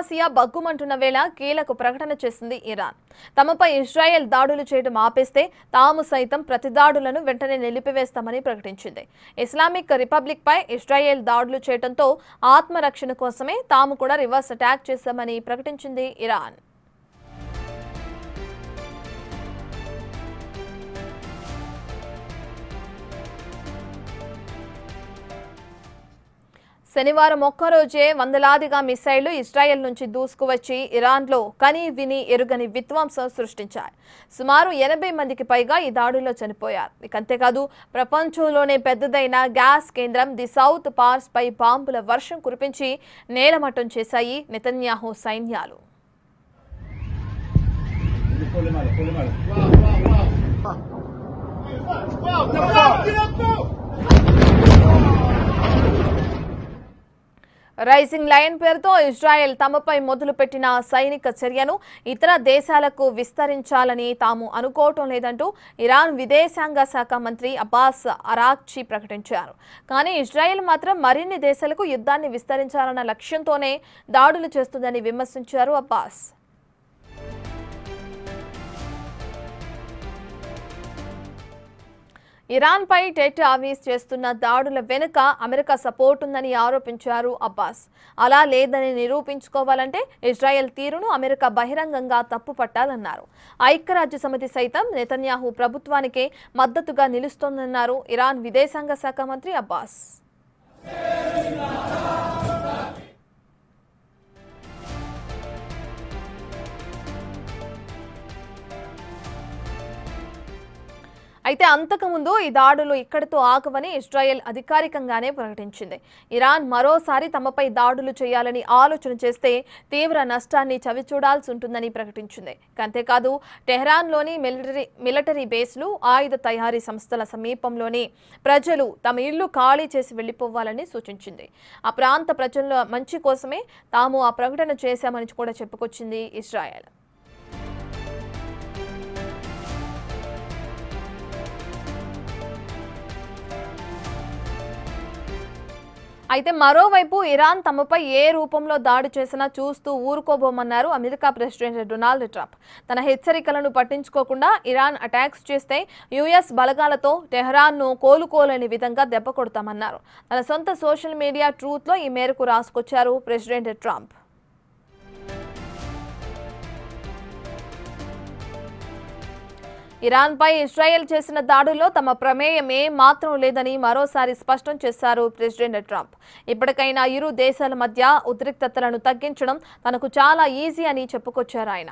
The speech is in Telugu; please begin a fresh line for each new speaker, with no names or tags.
పశ్చిమాసియా బగ్గుమంటున్న వేళ కీలక ప్రకటన చేసింది ఇరాన్. తమపై ఇజ్రాయెల్ దాడులు చేయడం ఆపేస్తే తాము సైతం ప్రతిదాడులను వెంటనే నిలిపివేస్తామని ప్రకటించింది. ఇస్లామిక్ రిపబ్లిక్ పై ఇజ్రాయెల్ దాడులు చేయడంతో ఆత్మరక్షణ కోసమే తాము కూడా రివర్స్ అటాక్ చేశామని ప్రకటించింది ఇరాన్. శనివారం ఒక్కరోజే వందలాదిగా మిసైళ్లు ఇజ్రాయెల్ నుంచి దూసుకువచ్చి ఇరాన్లో కని విని ఎరుగని విధ్వంసం సృష్టించాయి. సుమారు 80 మందికి పైగా ఈ దాడుల్లో చనిపోయారు. అంతేకాదు ప్రపంచంలోనే పెద్దదైన గ్యాస్ కేంద్రం ది సౌత్ పార్స్ పై బాంబుల వర్షం కురిపించి నేలమట్టం చేశాయి నెతన్యాహు సైన్యాలు. రైజింగ్ లయన్ పేరుతో ఇజ్రాయెల్ తమపై మొదలుపెట్టిన సైనిక చర్యను ఇతర దేశాలకు విస్తరించాలని తాము అనుకోవటం లేదంటూ ఇరాన్ విదేశాంగ శాఖ మంత్రి అబ్బాస్ అరాక్చి ప్రకటించారు. కానీ ఇజ్రాయెల్ మాత్రం మరిన్ని దేశాలకు యుద్ధాన్ని విస్తరించాలన్న లక్ష్యంతోనే దాడులు చేస్తుందని విమర్శించారు అబ్బాస్. ఇరాన్ పై టెల్ అవీవ్ చేస్తున్న దాడుల వెనుక అమెరికా సపోర్ట్ ఉందని ఆరోపించారు అబ్బాస్. అలా లేదని నిరూపించుకోవాలంటే ఇజ్రాయెల్ తీరును అమెరికా బహిరంగంగా తప్పుపట్టాలన్నారు. ఐక్యరాజ్య సమితి సైతం నెతన్యాహు ప్రభుత్వానికే మద్దతుగా నిలుస్తోందన్నారు ఇరాన్ విదేశాంగ శాఖ మంత్రి అబ్బాస్. అయితే అంతకుముందు ఈ దాడులు ఇక్కడితో ఆగవని ఇజ్రాయెల్ అధికారికంగానే ప్రకటించింది. ఇరాన్ మరోసారి తమపై దాడులు చేయాలని ఆలోచన చేస్తే తీవ్ర నష్టాన్ని చవిచూడాల్సి ఉంటుందని ప్రకటించింది. అంతేకాదు టెహ్రాన్లోని మిలిటరీ బేస్లు, ఆయుధ తయారీ సంస్థల సమీపంలోని ప్రజలు తమ ఇళ్లు ఖాళీ చేసి వెళ్లిపోవాలని సూచించింది. ఆ ప్రాంత ప్రజల మంచి కోసమే తాము ఆ ప్రకటన చేశామని కూడా చెప్పుకొచ్చింది ఇజ్రాయెల్. అయితే మరోవైపు ఇరాన్ తమపై ఏ రూపంలో దాడి చేసినా చూస్తూ ఊరుకోబోమన్నారు అమెరికా ప్రెసిడెంట్ డొనాల్డ్ ట్రంప్. తన హెచ్చరికలను పట్టించుకోకుండా ఇరాన్ అటాక్స్ చేస్తే యుఎస్ బలగాలతో టెహ్రాన్ను కోలుకోలేని విధంగా దెబ్బ కొడతామన్నారు. తన సొంత సోషల్ మీడియా ట్రూత్లో ఈ మేరకు రాసుకొచ్చారు ప్రెసిడెంట్ ట్రంప్. ఇరాన్పై ఇజ్రాయెల్ చేసిన దాడుల్లో తమ ప్రమేయం మాత్రం లేదని మరోసారి స్పష్టం చేశారు ప్రెసిడెంట్ ట్రంప్. ఇప్పటికైనా ఇరు దేశాల మధ్య ఉద్రిక్తతలను తగ్గించడం తనకు చాలా ఈజీ అని చెప్పుకొచ్చారు ఆయన.